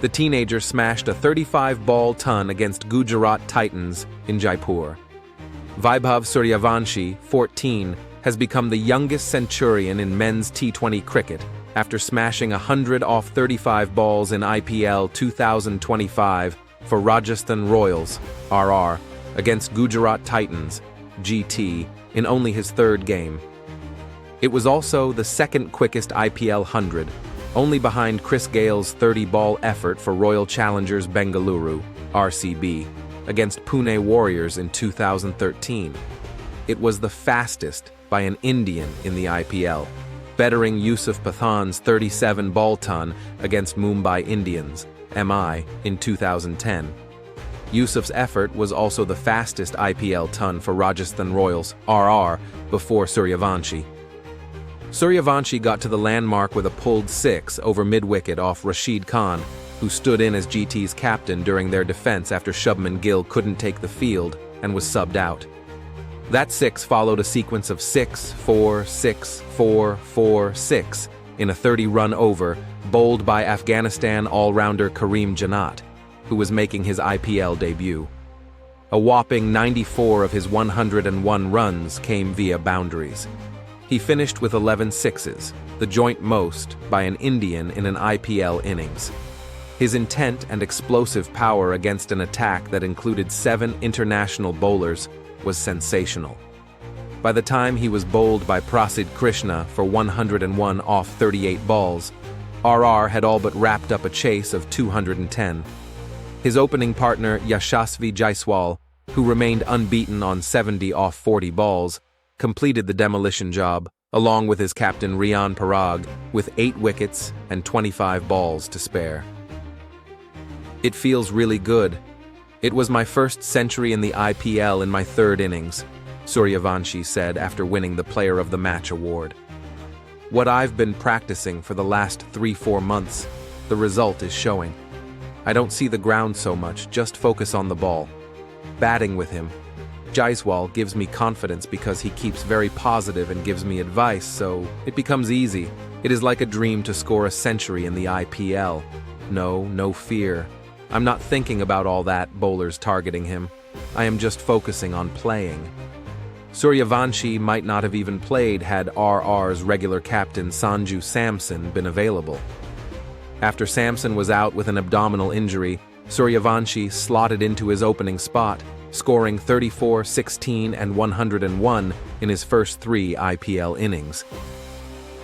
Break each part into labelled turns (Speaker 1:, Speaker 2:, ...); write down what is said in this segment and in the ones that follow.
Speaker 1: The teenager smashed a 35-ball ton against Gujarat Titans in Jaipur. Vaibhav Suryavanshi, 14, has become the youngest centurion in men's T20 cricket after smashing 100 off 35 balls in IPL 2025 for Rajasthan Royals, RR, against Gujarat Titans, GT, in only his third game. It was also the second quickest IPL 100, only behind Chris Gale's 30-ball effort for Royal Challengers Bengaluru, RCB, against Pune Warriors in 2013. It was the fastest by an Indian in the IPL, bettering Yusuf Pathan's 37-ball ton against Mumbai Indians, MI, in 2010. Yusuf's effort was also the fastest IPL ton for Rajasthan Royals, RR, before Suryavanshi. Suryavanshi got to the landmark with a pulled 6 over mid-wicket off Rashid Khan, who stood in as GT's captain during their defense after Shubman Gill couldn't take the field and was subbed out. That 6 followed a sequence of 6, 4, 6, 4, 4, 6 in a 30-run over, bowled by Afghanistan all-rounder Kareem Janat, who was making his IPL debut. A whopping 94 of his 101 runs came via boundaries. He finished with 11 sixes, the joint most by an Indian in an IPL innings. His intent and explosive power against an attack that included 7 international bowlers was sensational. By the time he was bowled by Prasidh Krishna for 101 off 38 balls, RR had all but wrapped up a chase of 210. His opening partner Yashasvi Jaiswal, who remained unbeaten on 70 off 40 balls, completed the demolition job, along with his captain Riyan Parag, with 8 wickets and 25 balls to spare. It feels really good. It was my first century in the IPL in my third innings, Suryavanshi said after winning the Player of the Match award. What I've been practicing for the last 3-4 months, the result is showing. I don't see the ground so much, just focus on the ball. Batting with him, Jaiswal gives me confidence because he keeps very positive and gives me advice, so it becomes easy. It is like a dream to score a century in the IPL. No fear. I'm not thinking about all that bowlers targeting him. I am just focusing on playing. Suryavanshi might not have even played had RR's regular captain Sanju Samson been available. After Samson was out with an abdominal injury, Suryavanshi slotted into his opening spot, scoring 34, 16, and 101 in his first 3 IPL innings.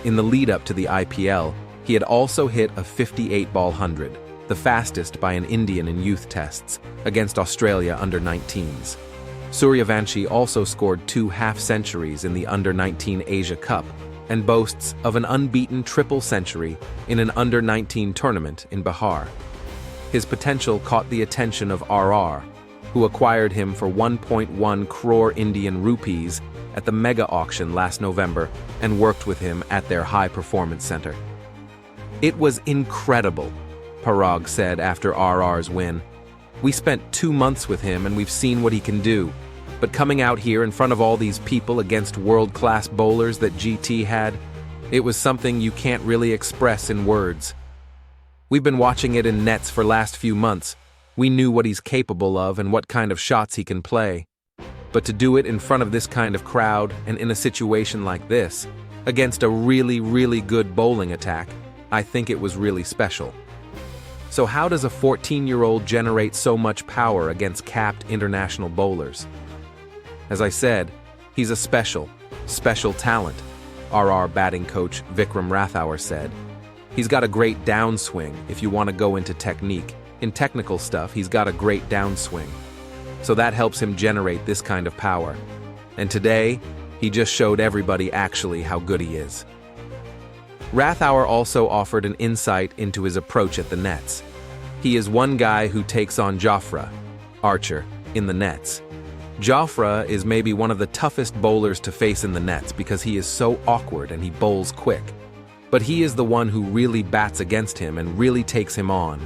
Speaker 1: In the lead-up to the IPL, he had also hit a 58-ball 100, the fastest by an Indian in youth tests, against Australia under-19s. Suryavanshi also scored 2 half-centuries in the under-19 Asia Cup and boasts of an unbeaten triple century in an under-19 tournament in Bihar. His potential caught the attention of RR, who acquired him for 1.1 crore Indian rupees at the mega auction last November and worked with him at their high-performance center. It was incredible, Parag said after RR's win. We spent 2 months with him and we've seen what he can do. But coming out here in front of all these people against world-class bowlers that GT had, it was something you can't really express in words. We've been watching it in nets for last few months. We knew what he's capable of and what kind of shots he can play. But to do it in front of this kind of crowd and in a situation like this, against a really good bowling attack, I think it was really special. So how does a 14-year-old generate so much power against capped international bowlers? As I said, he's a special talent, RR batting coach Vikram Rathour said. He's got a great downswing if you want to go into technique. In technical stuff, he's got a great downswing. So that helps him generate this kind of power. And today, he just showed everybody actually how good he is. Rathour also offered an insight into his approach at the nets. He is one guy who takes on Jofra, Archer, in the nets. Jofra is maybe one of the toughest bowlers to face in the nets because he is so awkward and he bowls quick. But he is the one who really bats against him and really takes him on.